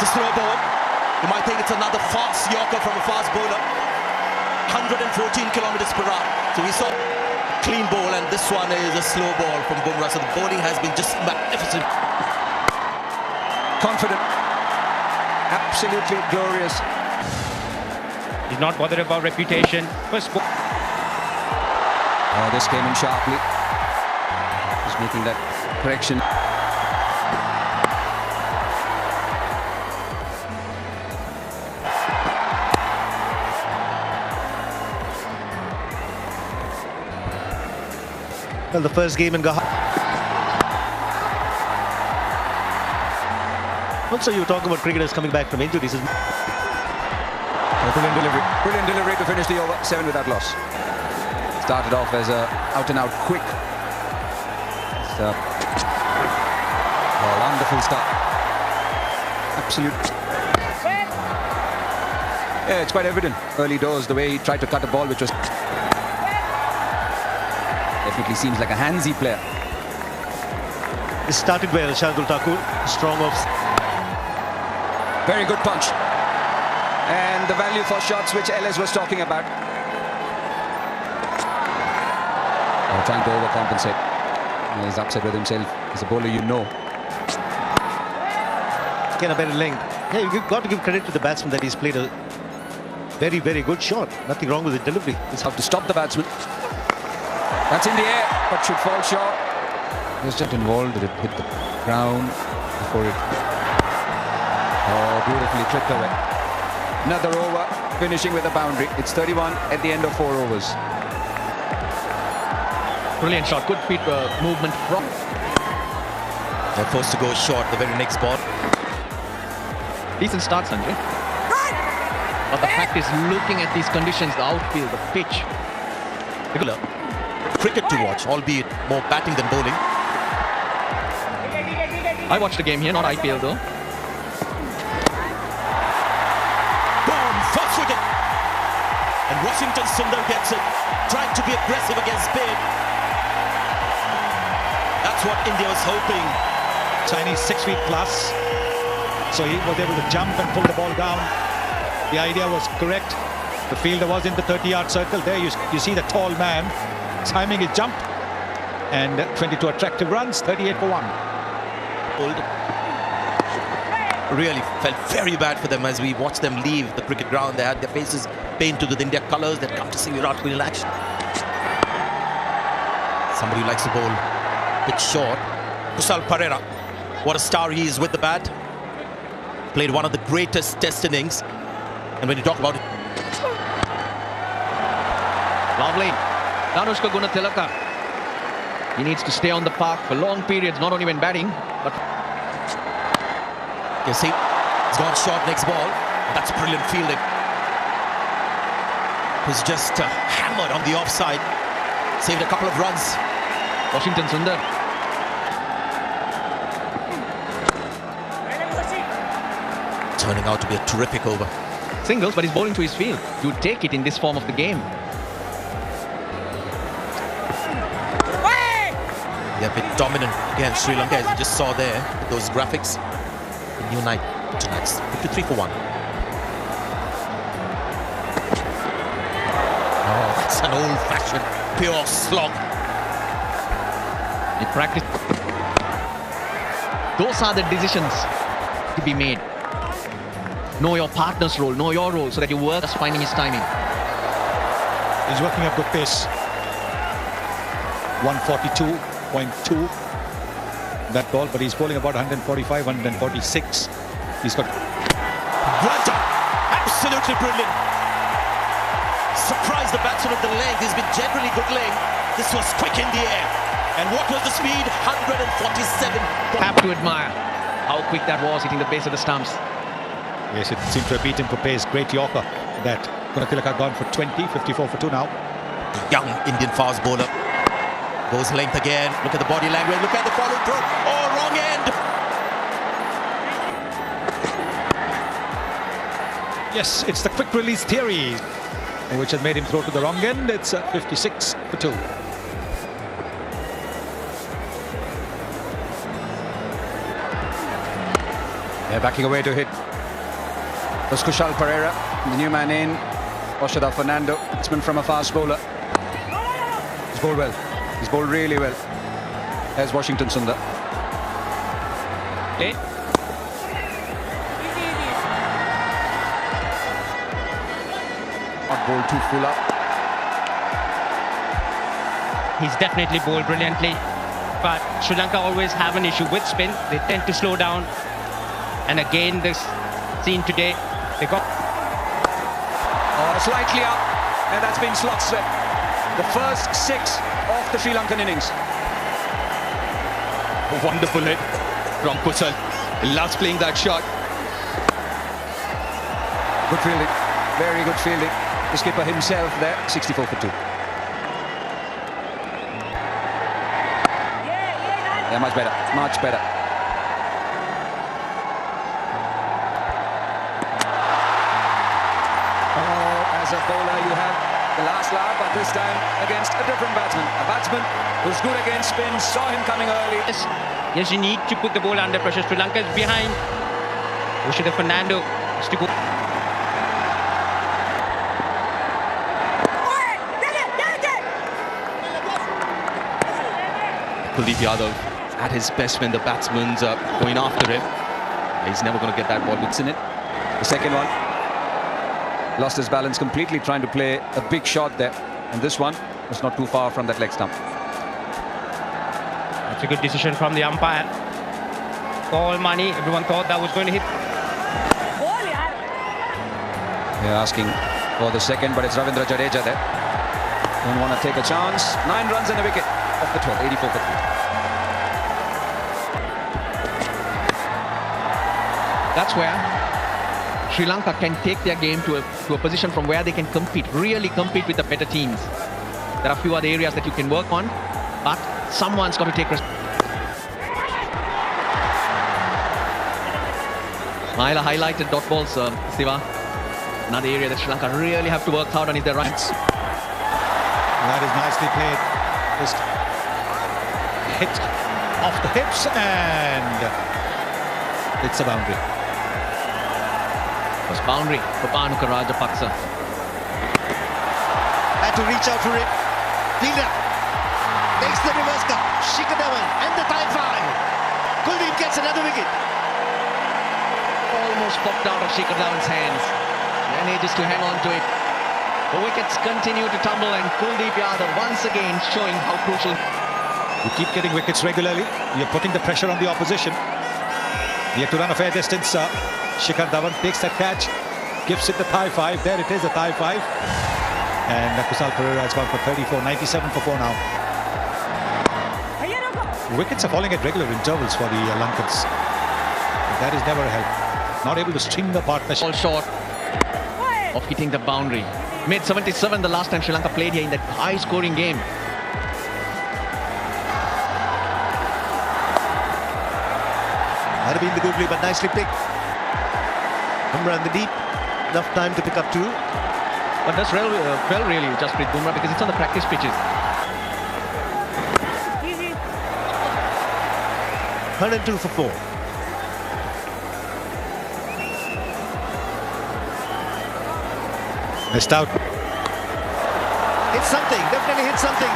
The slow ball. You might think it's another fast yorker from a fast bowler. 114 kilometers per hour. So we saw a clean ball, and this one is a slow ball from Bumrah. So the bowling has been just magnificent. Confident. Absolutely glorious. He's not bothered about reputation. First ball. Oh, this came in sharply. Just making that correction. Well, the first game in Gujarat. Also, you talk about cricketers coming back from injuries. Brilliant delivery. Brilliant delivery to finish the over. 7 without loss. Started off as a out-and-out quick. Wonderful start. Absolute. Yeah, it's quite evident early doors the way he tried to cut a ball, which was definitely seems like a handsy player. It started well. Shardul Thakur, strong off. Very good punch. And the value for shots which Ellis was talking about. Trying to overcompensate. He's upset with himself. As a bowler, you know. Again, a better length. Yeah, you've got to give credit to the batsman that he's played a very, very good shot. Nothing wrong with the delivery. It's how to stop the batsman. That's in the air, but should fall short. He was just involved. It hit the ground before it. Oh, beautifully clipped away. Another over, finishing with a boundary. It's 31 at the end of 4 overs. Brilliant shot. Good feet movement from. They're forced to go short the very next ball. Decent start, Sanjay. But the fact is, looking at these conditions, the outfield, the pitch. Regular cricket to watch, albeit more batting than bowling. I watched the game here, not IPL though. Boom! First wicket! And Washington Sundar gets it. Trying to be aggressive against spin. That's what India was hoping. Chinese 6 feet plus. So he was able to jump and pull the ball down. The idea was correct. The fielder was in the 30-yard circle. There you see the tall man timing his jump. And 22 attractive runs, 38 for 1. Really felt very bad for them as we watched them leave the cricket ground. They had their faces painted with India colours. They'd come to see Virat Kohli in action. Somebody who likes to bowl a bit short. Kusal Perera, what a star he is with the bat. Played one of the greatest test innings. And when you talk about it, Lovely. Danushka Gunatilaka. He needs to stay on the park for long periods, not only when batting, but... You see, he's gone short next ball. That's brilliant fielding. He's just hammered on the offside. Saved a couple of runs. Washington Sundar. Turning out to be a terrific over. Singles, but he's bowling to his field. You take it in this form of the game. They're a bit dominant against Sri Lanka, as you just saw there with those graphics. The new night tonight, 53 for 1. Oh, that's an old-fashioned pure slog. In practice, those are the decisions to be made. Know your partner's role, know your role, so that you work as finding his timing. He's working up good pace. 142.2 that ball, but he's bowling about 145, 146. He's got... Raja, absolutely brilliant. Surprised the batsman with the length. He's been generally good length. This was quick in the air. And what was the speed? 147. Have to admire how quick that was, hitting the base of the stumps. Yes, it seemed to have beat him for pace. Great Yorker. That Gunatilaka gone for 20, 54 for 2 now. Young Indian fast bowler. Goes length again. Look at the body language. Look at the follow through. Oh, wrong end. Yes, it's the quick release theory which has made him throw to the wrong end. It's 56 for 2. They're backing away to hit Was Kushal Pereira, the new man in. Oshada Fernando, batsman from a fast bowler. He's bowled well. He's bowled really well. There's Washington Sundar. Okay. Not bowled too full up. He's definitely bowled brilliantly, but Sri Lanka always have an issue with spin. They tend to slow down, and again this scene today, they got Slightly up, and that's been slot swept. The first 6 of the Sri Lankan innings. A wonderful hit from Kusal. He loves playing that shot. Good fielding, very good fielding. The skipper himself there, 64 for 2. Yeah, much better, much better. As a bowler, you have the last laugh, but this time against a different batsman. A batsman who's good against spin, saw him coming early. yes, you need to put the ball under pressure. Sri Lanka is behind. Oshada Fernando has to go. Kuldeep Yadav at his best when the batsman's going after him. He's never going to get that ball. It's in it. The second one. Lost his balance completely trying to play a big shot there. And this one was not too far from that leg stump. That's a good decision from the umpire. All money. Everyone thought that was going to hit. They're asking for the second, but it's Ravindra Jadeja there. Don't want to take a chance. 9 runs and a wicket off the 12, 84 for 3. That's where Sri Lanka can take their game to a position from where they can compete, really compete with the better teams. There are a few other areas that you can work on, but someone's got to take Mahela highlighted dot balls, Siva. Another area that Sri Lanka really have to work hard on is their runs. That is nicely played. Just hit off the hips and it's a boundary. Was boundary for Bhanuka Rajapaksa. Had to reach out for it. Fielder makes the reverse cut. Shikhar Dhawan and the tie 5. Kuldeep gets another wicket. Almost popped out of Shikhar Dhawan's hands. Manages to hang on to it. The wickets continue to tumble and Kuldeep Yadav once again showing how crucial. You keep getting wickets regularly. You're putting the pressure on the opposition. You have to run a fair distance. Shikhar Dhawan takes that catch, gives it the thigh 5. There it is, the thigh 5. And Kusal Pereira has gone for 34, 97 for 4 now. Wickets are falling at regular intervals for the Lankans. That is never a help. Not able to string the partnership. All short of hitting the boundary. Made 77 the last time Sri Lanka played here in that high-scoring game. Might have been the googly, but nicely picked. Bumrah in the deep. Enough time to pick up 2. But that's well really Jasprit Bumrah because it's on the practice pitches. 102 for 4. Missed out. Hit something, definitely hit something.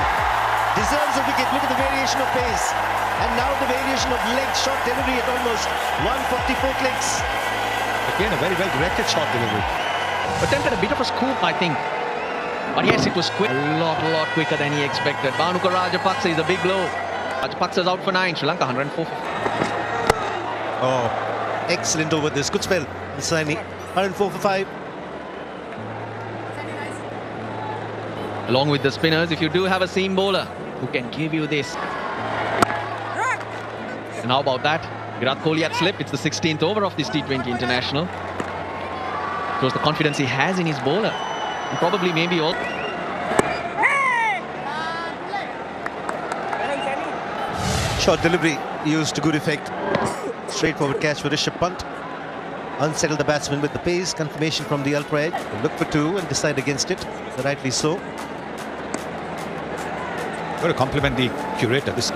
Deserves a wicket. Look at the variation of pace. And now the variation of leg shot delivery at almost 144 clicks. Again, a very well directed shot delivery. Attempted a bit of a scoop, I think. But yes, it was quick. A lot quicker than he expected. Bhanuka Rajapaksa is a big blow. Rajapaksa is out for 9. Sri Lanka 104. Oh, excellent over this. Good spell. Saini, 104 for 5. Along with the spinners, if you do have a seam bowler who can give you this. And how about that? Virat Kohli at slip. It's the 16th over of this T20 international. Shows the confidence he has in his bowler. And probably maybe all. Short delivery used to good effect. Straightforward catch for Rishabh Pant. Unsettled the batsman with the pace. Confirmation from the ultra edge. They look for 2 and decide against it. Rightly so. Got to compliment the curator. This.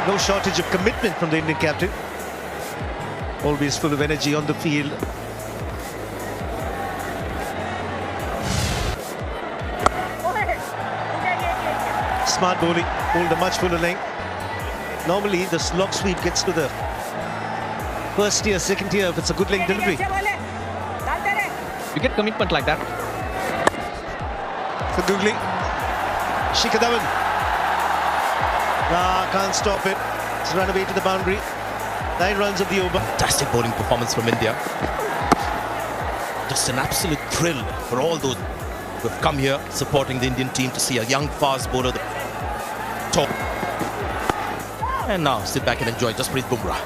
No shortage of commitment from the Indian captain. Always full of energy on the field. Smart bowling, bowled a much fuller length. Normally the slog sweep gets to the first tier, second tier if it's a good length delivery. You get commitment like that. For Googly. Shikhar Dhawan. Can't stop it. It's run away to the boundary. 9 runs of the over. Fantastic bowling performance from India. Just an absolute thrill for all those who have come here supporting the Indian team to see a young fast bowler top. And now sit back and enjoy Jasprit Bumrah.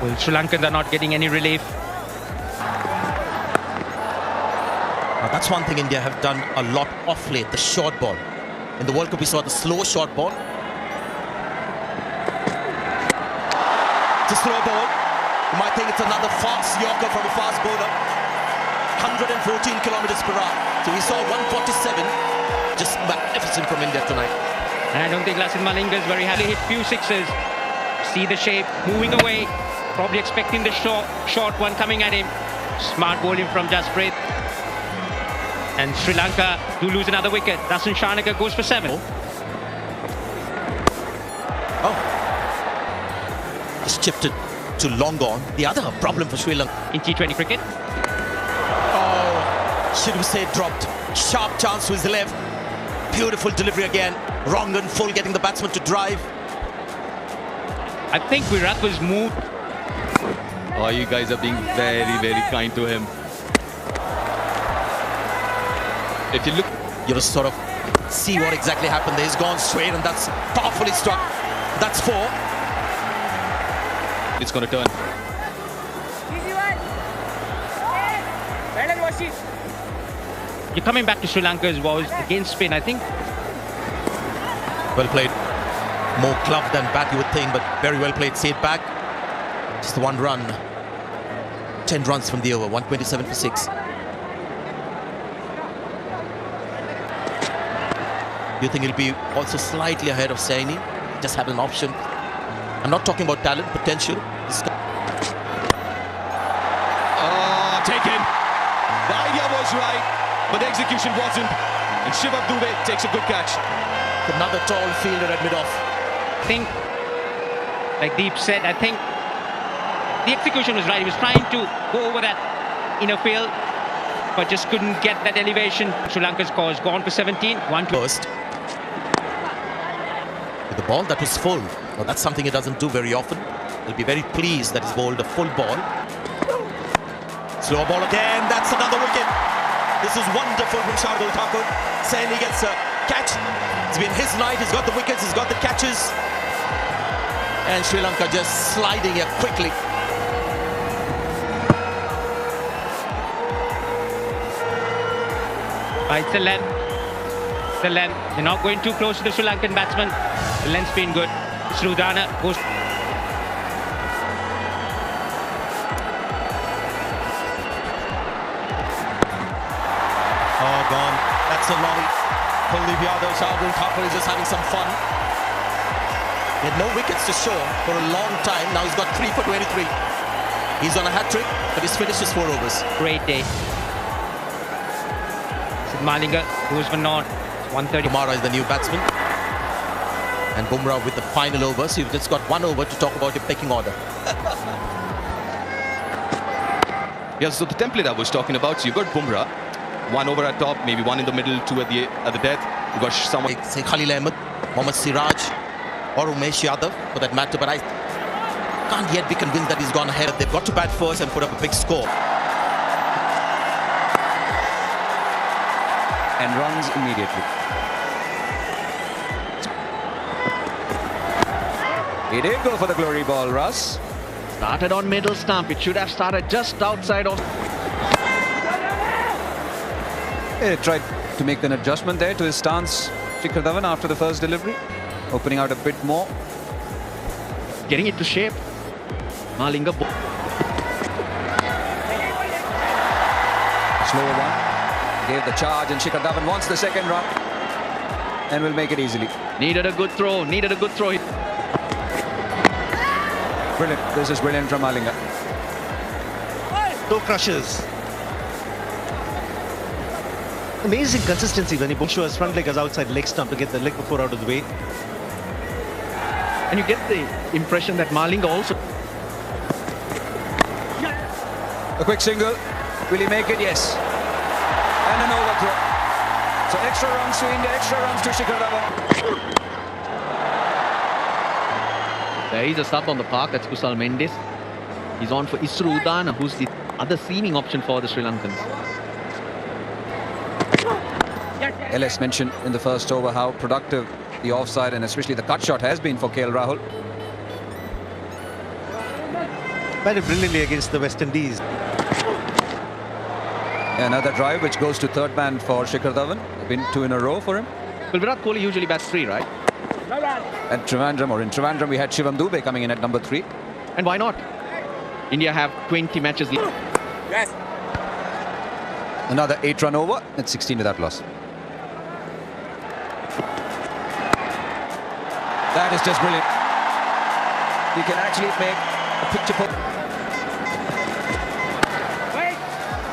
Well, Sri Lankans are not getting any relief. Now that's one thing India have done a lot off late, the short ball. In the World Cup we saw the slow short ball. It's a slow ball. You might think it's another fast yorker from a fast bowler. 114 kilometers per hour. So we saw 147. Just magnificent from India tonight. And I don't think Lasith Malinga is very happy. Hit few sixes. See the shape, moving away. Probably expecting the short one coming at him. Smart bowling from Jasprit. And Sri Lanka do lose another wicket. Dasun Shanaka goes for 7. Oh. Just chipped it to long on. The other problem for Sri Lanka. In T20 cricket. Oh, should we say dropped. Sharp chance to his left. Beautiful delivery again. Wrong and full, getting the batsman to drive. I think Virat was moved. Oh, you guys are being very, very kind to him. If you look, You just sort of see what exactly happened there. He's gone straight and that's powerfully struck. That's 4. it's going to turn. You're coming back to Sri Lanka's balls against spin, I think. Well played. More glove than bat, you would think, but very well played. Saved back. Just 1 run. 10 runs from the over. 127 for 6. Do you think he'll be also slightly ahead of Saini? Just had an option. I'm not talking about talent, potential. Taken. The idea was right, but the execution wasn't. And Shiva Dubey takes a good catch. Another tall fielder at mid-off. I think, like Deep said, I think the execution was right. He was trying to go over that inner field, but just couldn't get that elevation. Sri Lanka's score has gone for 17. 1-2. First. With the ball that was full. Now that's something he doesn't do very often. He'll be very pleased that he's bowled a full ball. Slow ball again. That's another wicket. This is wonderful from Shardul Thakur. Saini gets a catch. It's been his night. He's got the wickets. He's got the catches. And Sri Lanka just sliding here quickly. It's the length. The length. They're not going too close to the Sri Lankan batsman. The length's been good. Srudana goes. Oh, gone. That's a lolly. Kuldeep Yadav, Shardul Thakur is just having some fun. He had no wickets to show for a long time. Now he's got 3 for 23. He's on a hat-trick, but he's finished his 4 overs. Great day. Sid Malinga goes for naught. 130. Kumara is the new batsman. And Bumrah with the final over. So you've just got 1 over to talk about your pecking order. Yeah, so the template I was talking about, so you've got Bumrah, 1 over at top, maybe 1 in the middle, 2 at the death. You've got someone. Say Khalil Ahmed, Mohammad Siraj, or Umesh Yadav for that matter. But I can't yet be convinced that he's gone ahead. They've got to bat first and put up a big score. And runs immediately. He did go for the glory ball, Russ. Started on middle stump. It should have started just outside of. He tried to make an adjustment there to his stance, Shikhar Dhawan, after the first delivery. Opening out a bit more. Getting it to shape. Malinga. Slower one. Gave the charge and Shikhar Dhawan wants the second run. And will make it easily. Needed a good throw. Needed a good throw. Brilliant. This is brilliant from Malinga. Toe crushers. Amazing consistency when he shows his front leg as outside leg stump to get the leg before out of the way. And you get the impression that Malinga also... A quick single. Will he make it? Yes. And an overthrow. So extra runs to India, extra runs to Shikhar Dhawan. There is a sub on the park. That's Kusal Mendes. He's on for Isru Udana, who's the other seaming option for the Sri Lankans. LS mentioned in the first over how productive the offside and especially the cut shot has been for KL Rahul. Batted brilliantly against the West Indies. Another drive which goes to third man for Shikhar Dhawan. Been 2 in a row for him. Well, Virat Kohli usually bats 3, right? At Trivandrum, or in Trivandrum, we had Shivam Dube coming in at number 3. And why not? India have 20 matches left. Yes. Another 8-run over at 16 without loss. That is just brilliant. You can actually make a picture.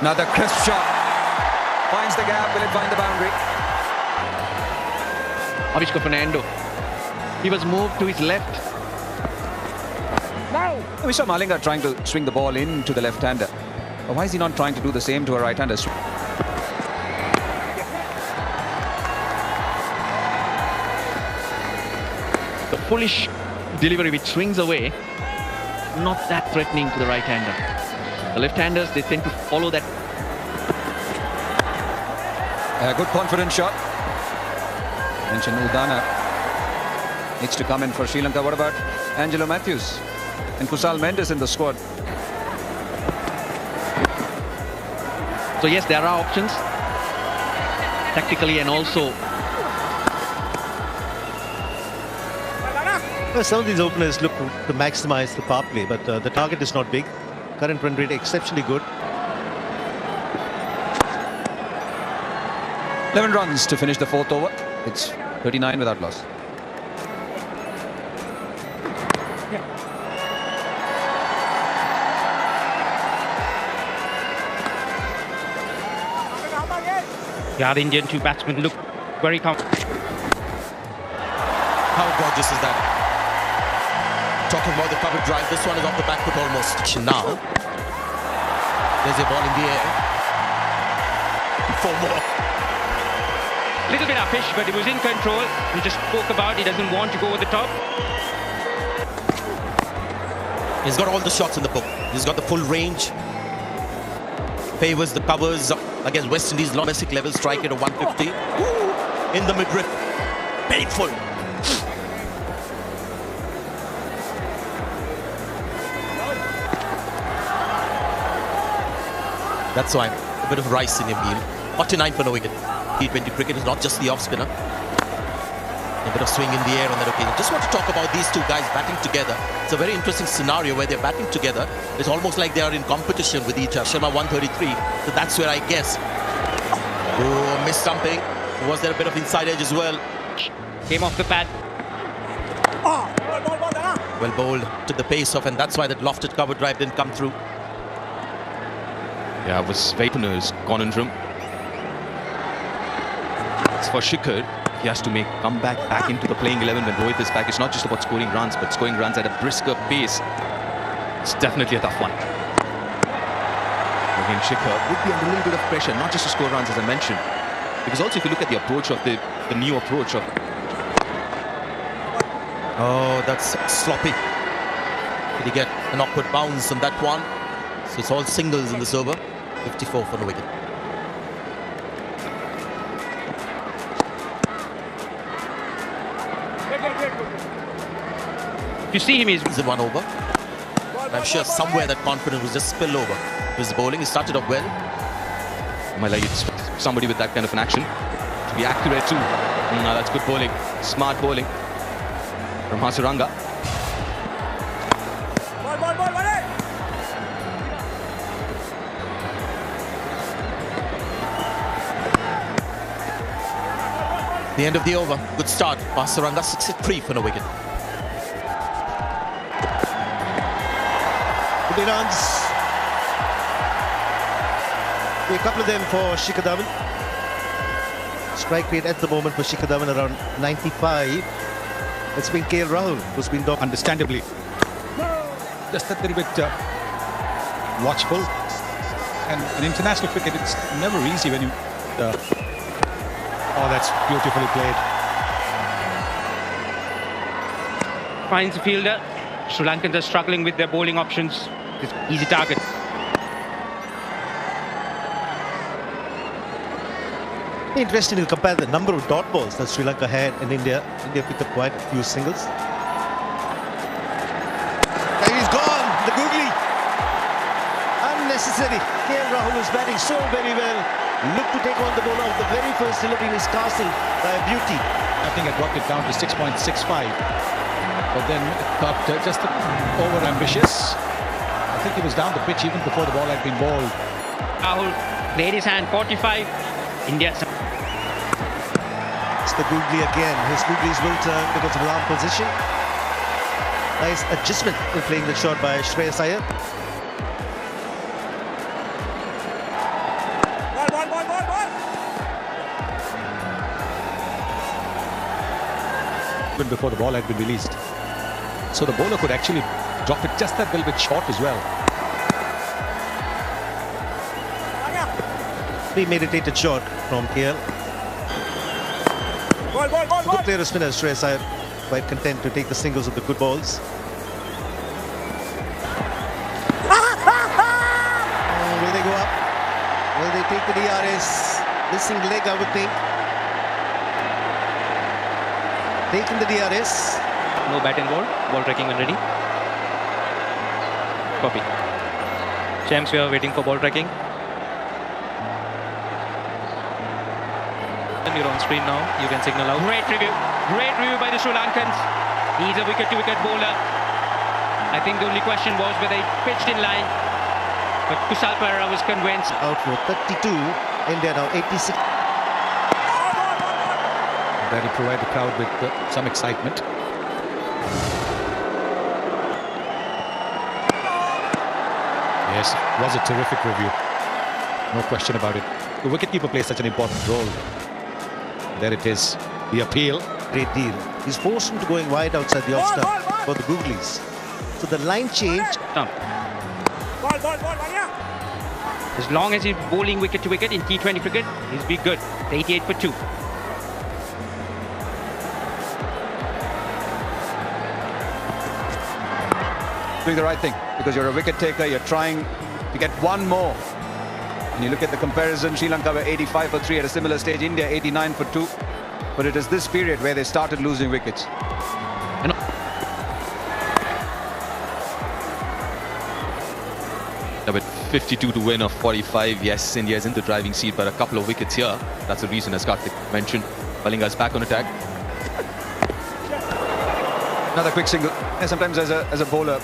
Another crisp shot. Finds the gap. Will it find the boundary? Avishka Fernando. He was moved to his left. We saw Malinga trying to swing the ball into the left-hander. Why is he not trying to do the same to a right-hander? The foolish delivery which swings away, not that threatening to the right-hander. The left-handers, they tend to follow that. A good confident shot. Mentioned Udana needs to come in for Sri Lanka. What about Angelo Matthews and Kusal Mendes in the squad? So yes, there are options tactically and also. Well, some of these openers look to maximize the power play, but the target is not big. Current run rate exceptionally good. 11 runs to finish the 4th over. It's 39 without loss. Yeah, the Indian 2 batsmen look very comfortable. How gorgeous is that? Talking about the cover drive, this one is off the back foot almost. Now, there's a ball in the air. 4 more. Little bit uppish, but it was in control. We just spoke about he doesn't want to go over the top. He's got all the shots in the book. He's got the full range. Favors the covers against West Indies. Domestic level strike rate of 150. Ooh, in the midriff. Painful. That's why a bit of rice in your meal. 49 for no wicket. T20 cricket is not just the off-spinner. A bit of swing in the air on that occasion. Just want to talk about these two guys batting together. It's a very interesting scenario where they're batting together. It's almost like they are in competition with each other. Sharma 133. So that's where I guess. Oh, missed something. Was there a bit of inside edge as well? Came off the pad. Well bowled. Took the pace off, and that's why that lofted cover drive didn't come through. Yeah, it was Vaponer's conundrum. It's for Shikhar. He has to come back into the playing 11 when Rohit is back. It's not just about scoring runs, but scoring runs at a brisker pace. It's definitely a tough one. Again, Shikhar would be under a little bit of pressure, not just to score runs, as I mentioned. Because also, if you look at the approach of the new approach of... Oh, that's sloppy. Did he get an awkward bounce on that one? So it's all singles in this over. 54 for no wicket. You see him, he's in 1 over. And I'm sure somewhere that confidence was just spill over. His bowling, he started off well. I like it's somebody with that kind of an action. To be accurate too. No, that's good bowling. Smart bowling from Hasaranga. The end of the over. Good start. Hasaranga 63 for no wicket. 20 runs. A couple of them for Shikhar Dhawan. Strike rate at the moment for Shikhar Dhawan around 95. It's been KL Rahul who's been Understandably, just a little bit watchful. And in international cricket, it's never easy when you... oh, that's beautifully played. Finds the fielder. Sri Lankans are struggling with their bowling options. It's easy target. Interesting to compare the number of dot balls that Sri Lanka had in India. India picked up quite a few singles. And he's gone, the googly. Unnecessary. KL Rahul was batting so very well. Looked to take on the ball out the very first delivery in his castle by a beauty. I think it dropped it down to 6.65. But then it got just over-ambitious. I think he was down the pitch even before the ball had been bowled. Rahul played his hand, 45. India... It's the googly again. His googlies will turn because of alarm position. Nice adjustment in playing the shot by Shreyas Iyer. Even before the ball had been released. So the bowler could actually drop it just that little bit short as well. Premeditated shot from KL. Good player of spinner, Shreyas Iyer, quite content to take the singles of the good balls. Will they go up? Will they take the DRS? Missing leg, I would think. Taking the DRS. No bat and ball tracking when ready. Copy. Champs, we are waiting for ball tracking. You're on screen now, you can signal out. Great review by the Sri Lankans. He's a wicket-to-wicket bowler. I think the only question was whether he pitched in line. But Kusal Perera was convinced. Out for 32, India now 86. That will provide the crowd with some excitement. Yes, it was a terrific review. No question about it. The wicketkeeper plays such an important role. There it is, the appeal. Great deal. He's forced him to going wide outside the off stump for the googlies. So the line change. As long as he's bowling wicket-to-wicket in T20 cricket, he's be good. 88 for 2. Doing the right thing, because you're a wicket taker, you're trying to get one more. And you look at the comparison, Sri Lanka were 85 for 3 at a similar stage, India 89 for 2. But it is this period where they started losing wickets. With 52 to win of 45, yes, India is in the driving seat, but a couple of wickets here. That's the reason, as Karthik mentioned. Malinga's back on attack. Another quick single. And sometimes as a bowler,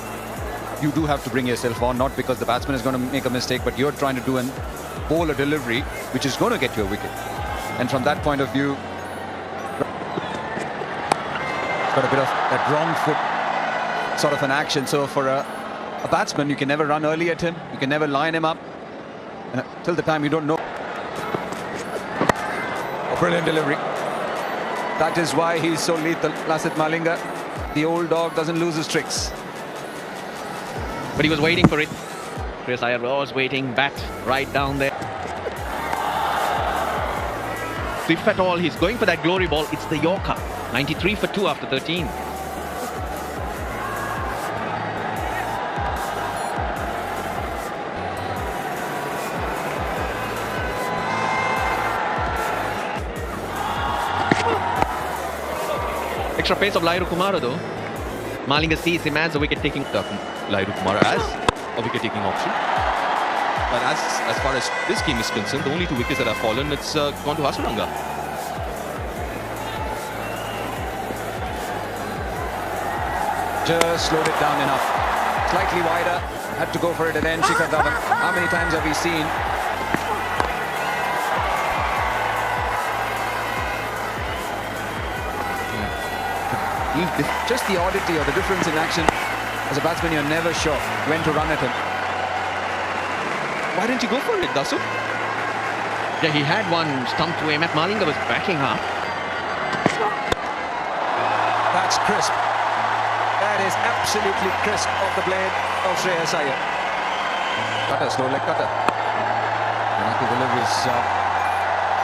you do have to bring yourself on, not because the batsman is going to make a mistake, but you're trying to do a bowler delivery, which is going to get you a wicket. And from that point of view, got a bit of that wrong foot sort of an action. So for a batsman, you can never run early at him. You can never line him up. And till the time you don't know. A brilliant delivery. That is why he's so lethal. Lasith Malinga, the old dog, doesn't lose his tricks. But he was waiting for it. Shreyas Iyer was waiting, bat right down there. So if at all he's going for that glory ball, it's the Yorker. 93 for 2 after 13. Extra pace of Lairu Kumara though. Malinga sees him as a wicket-taking. Lairu Kumara as a wicket-taking option. But as far as this game is concerned, the only 2 wickets that have fallen, it's gone to Hasaranga. Just slowed it down enough. Slightly wider. Had to go for it and then Shikhar Dhawan. How many times have we seen? Just the oddity or the difference in action As a batsman, you're never sure when to run at him. Why didn't you go for it, Dasu? Yeah, he had one stump to aim at. Malinga was backing up. That's crisp. That is absolutely crisp off the blade of Shreyas Iyer. Cutter, slow leg cutter. And the deliveries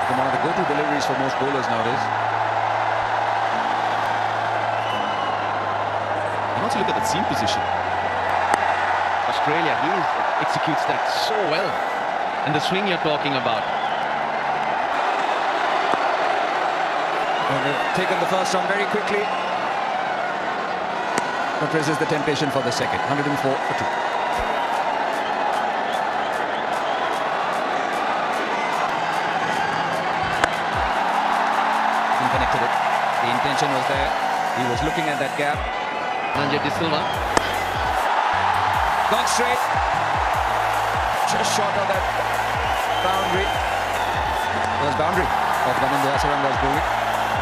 become one of the go-to deliveries for most bowlers nowadays. And also look at that seam position. Australia, he executes that so well. And the swing you're talking about. And they've taken the first run very quickly. But resists the temptation for the second. 104 for 2. Connected it. The intention was there. He was looking at that gap. Manjit De Silva. Gone straight. Just short of that boundary. It was boundary of Dhananjay Asaranga's bowling.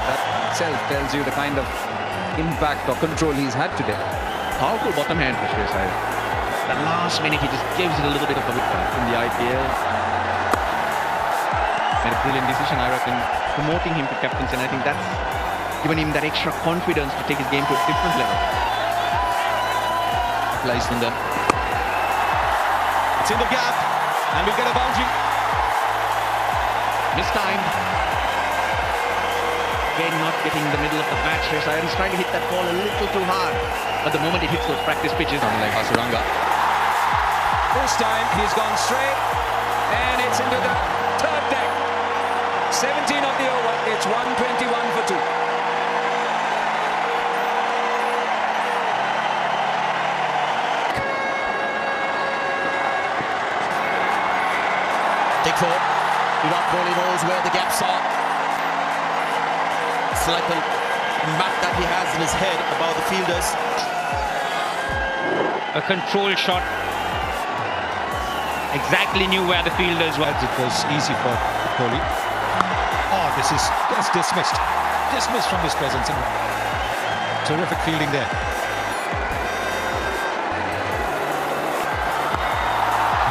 That itself tells you the kind of impact or control he's had today. Powerful bottom hand for Shreyas Iyer. The last minute he just gives it a little bit of a whip in the IPL. Made a brilliant decision, I reckon, promoting him to captaincy, and I think that's given him that extra confidence to take his game to a different level. Lies on them. It's in the gap, and we'll get a boundary. Mistimed. Again, not getting the middle of the match. Shreyas Iyer is trying to hit that ball a little too hard, but the moment it hits those practice pitches, Like Asaranga. This time he's gone straight, and it's into the third deck. 17 of the over. It's 121 for 2. Take 4. Virat Kohli knows where the gaps are. It's like a map that he has in his head about the fielders. A control shot. Exactly knew where the fielders were. It was easy for Kohli. Oh, that's dismissed. Dismissed from his presence. And terrific fielding there.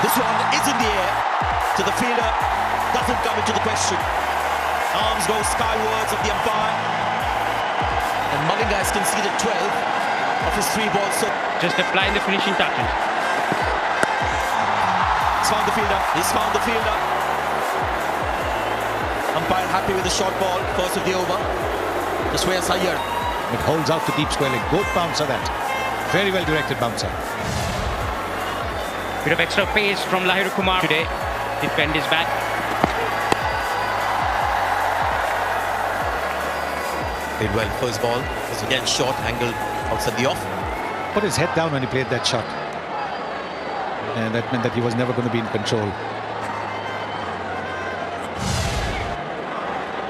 This one is in the air. So the fielder doesn't come into the question. Arms go skywards of the umpire. And Malinga has conceded 12 of his 3 balls. So Just applying the finishing touches. he's found the fielder. He's found the fielder. Umpire happy with the short ball. First of the over. To Shreyas Iyer. It holds out to deep square leg. Good bouncer that. Very well directed bouncer. Bit of extra pace from Lahir Kumar today. Defend his back. Played well. First ball was again short, angled outside the off. Put his head down when he played that shot. And that meant that he was never going to be in control.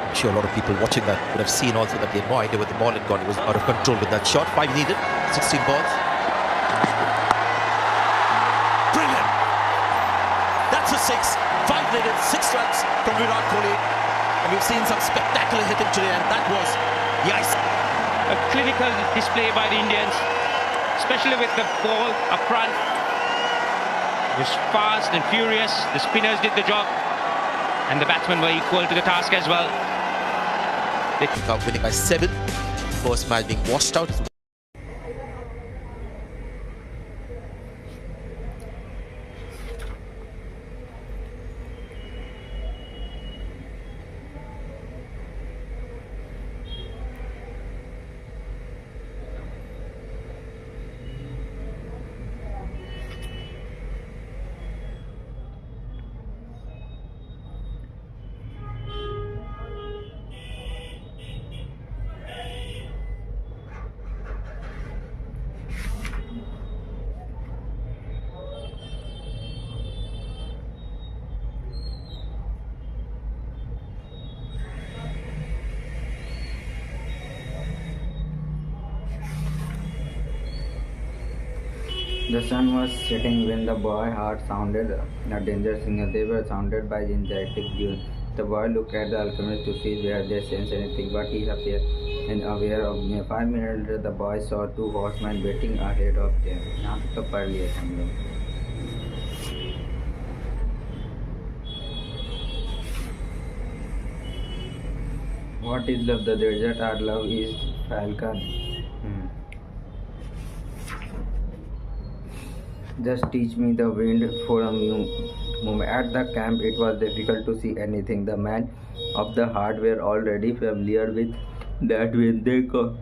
I'm sure a lot of people watching that would have seen also that he had no idea where the ball had gone. He was out of control with that shot. 5 needed, 16 balls. Brilliant! That's a 6. 5 needed, 6 runs from Virat Kohli. And we've seen some spectacular hitting today, and that was the ice. A clinical display by the Indians, especially with the ball up front. It was fast and furious. The spinners did the job, and the batsmen were equal to the task as well. They took out winning by 7. First match being washed out. The sun was setting when the boy heart sounded a danger signal. They were sounded by the anxiety dune. The boy looked at the alchemist to see where they sensed anything, but he appeared and aware of me. 5 minutes later, the boys saw two horsemen waiting ahead of them. यहाँ तक तो पढ़ लिया हम लोग. What is love? The desert our love is falcon. Just teach me the wind for a moment. At the camp, it was difficult to see anything. The men of the heart were already familiar with that when they come.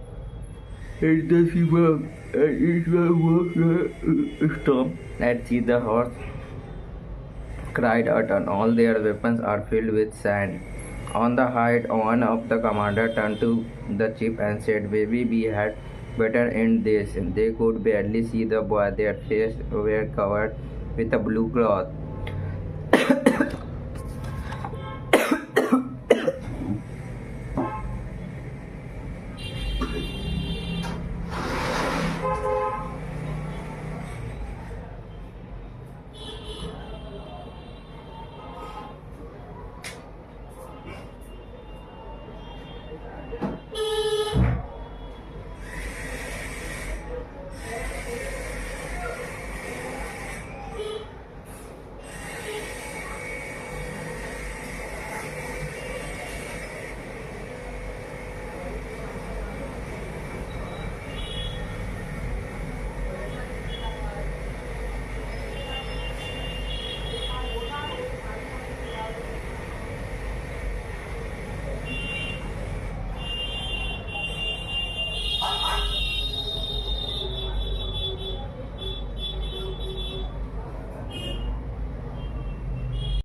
It's the fever, and it will stop. At sea, the horse cried out, and all their weapons are filled with sand. On the height, one of the commander turned to the chief and said, "Maybe we had better end this." They could barely see the boy. Their faces were covered with a blue cloth.